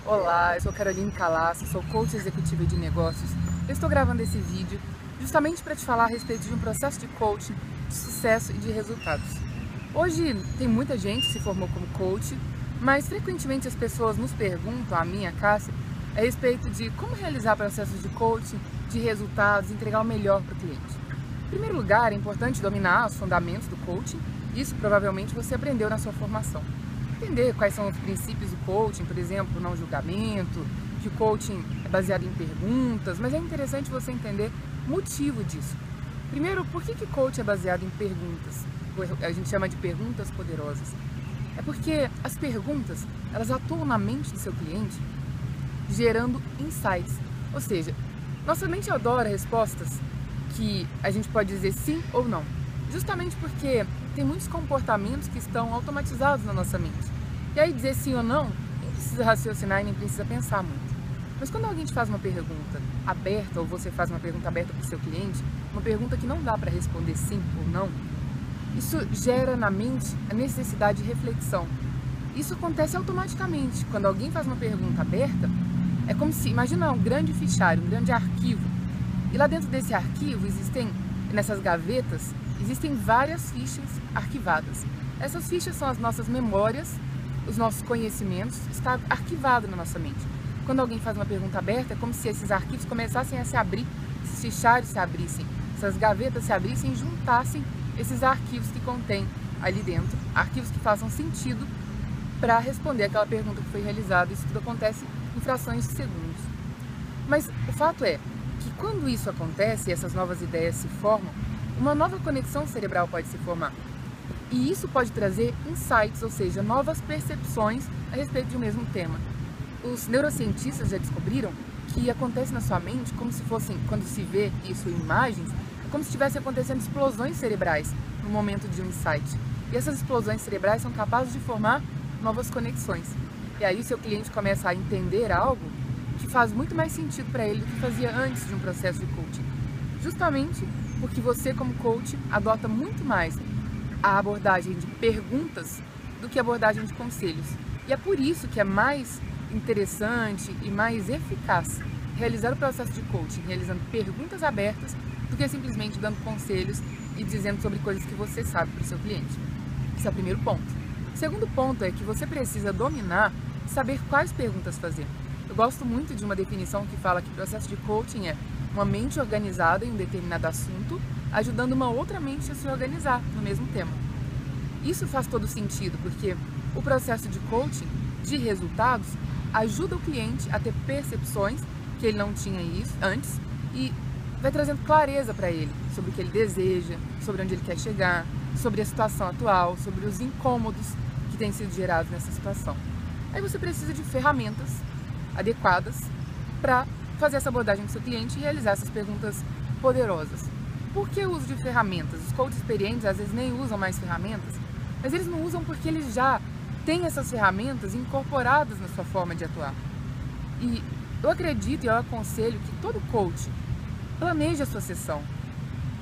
Olá, eu sou Caroline Calasso, sou coach executiva de negócios. Eu estou gravando esse vídeo justamente para te falar a respeito de um processo de coaching, de sucesso e de resultados. Hoje tem muita gente que se formou como coach, mas frequentemente as pessoas nos perguntam, a mim, a Cássia, a respeito de como realizar processos de coaching, de resultados, entregar o melhor para o cliente. Em primeiro lugar, é importante dominar os fundamentos do coaching. Isso provavelmente você aprendeu na sua formação. Entender quais são os princípios do coaching, por exemplo, o não julgamento, que o coaching é baseado em perguntas, mas é interessante você entender o motivo disso. Primeiro, por que coaching é baseado em perguntas? A gente chama de perguntas poderosas. É porque as perguntas, elas atuam na mente do seu cliente, gerando insights. Ou seja, nossa mente adora respostas que a gente pode dizer sim ou não. Justamente porque tem muitos comportamentos que estão automatizados na nossa mente. E aí dizer sim ou não, nem precisa raciocinar e nem precisa pensar muito. Mas quando alguém te faz uma pergunta aberta, ou você faz uma pergunta aberta para o seu cliente, uma pergunta que não dá para responder sim ou não, isso gera na mente a necessidade de reflexão. Isso acontece automaticamente. Quando alguém faz uma pergunta aberta, é como se, imagina um grande fichário, um grande arquivo. E lá dentro desse arquivo nessas gavetas, existem várias fichas arquivadas. Essas fichas são as nossas memórias, os nossos conhecimentos, está arquivado na nossa mente. Quando alguém faz uma pergunta aberta, é como se esses arquivos começassem a se abrir, esses fichários se abrissem, essas gavetas se abrissem e juntassem esses arquivos que contém ali dentro, arquivos que façam sentido para responder aquela pergunta que foi realizada. Isso tudo acontece em frações de segundos. Mas o fato é que quando isso acontece e essas novas ideias se formam, uma nova conexão cerebral pode se formar. E isso pode trazer insights, ou seja, novas percepções a respeito de um mesmo tema. Os neurocientistas já descobriram que acontece na sua mente como se fossem, quando se vê isso em imagens, é como se estivesse acontecendo explosões cerebrais no momento de um insight. E essas explosões cerebrais são capazes de formar novas conexões. E aí o seu cliente começa a entender algo que faz muito mais sentido para ele do que fazia antes de um processo de coaching. Justamente porque você, como coach, adota muito mais a abordagem de perguntas do que a abordagem de conselhos. E é por isso que é mais interessante e mais eficaz realizar o processo de coaching realizando perguntas abertas do que simplesmente dando conselhos e dizendo sobre coisas que você sabe para o seu cliente. Esse é o primeiro ponto. O segundo ponto é que você precisa dominar e saber quais perguntas fazer. Eu gosto muito de uma definição que fala que o processo de coaching é uma mente organizada em um determinado assunto, ajudando uma outra mente a se organizar no mesmo tema. Isso faz todo sentido, porque o processo de coaching, de resultados, ajuda o cliente a ter percepções que ele não tinha antes e vai trazendo clareza para ele sobre o que ele deseja, sobre onde ele quer chegar, sobre a situação atual, sobre os incômodos que têm sido gerados nessa situação. Aí você precisa de ferramentas adequadas para fazer essa abordagem com o seu cliente e realizar essas perguntas poderosas. Por que o uso de ferramentas? Os coaches experientes às vezes nem usam mais ferramentas, mas eles não usam porque eles já têm essas ferramentas incorporadas na sua forma de atuar. E eu acredito e eu aconselho que todo coach planeje a sua sessão,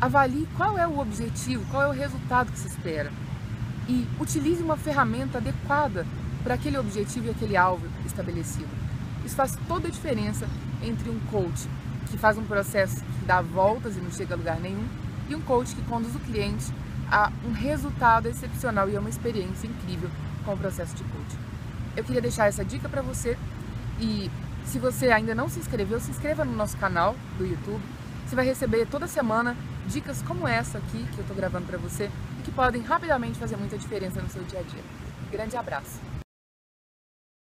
avalie qual é o objetivo, qual é o resultado que se espera e utilize uma ferramenta adequada para aquele objetivo e aquele alvo estabelecido. Isso faz toda a diferença entre um coach que faz um processo que dá voltas e não chega a lugar nenhum e um coach que conduz o cliente a um resultado excepcional e a uma experiência incrível com o processo de coaching. Eu queria deixar essa dica para você e se você ainda não se inscreveu, se inscreva no nosso canal do YouTube. Você vai receber toda semana dicas como essa aqui que eu estou gravando para você e que podem rapidamente fazer muita diferença no seu dia a dia. Grande abraço!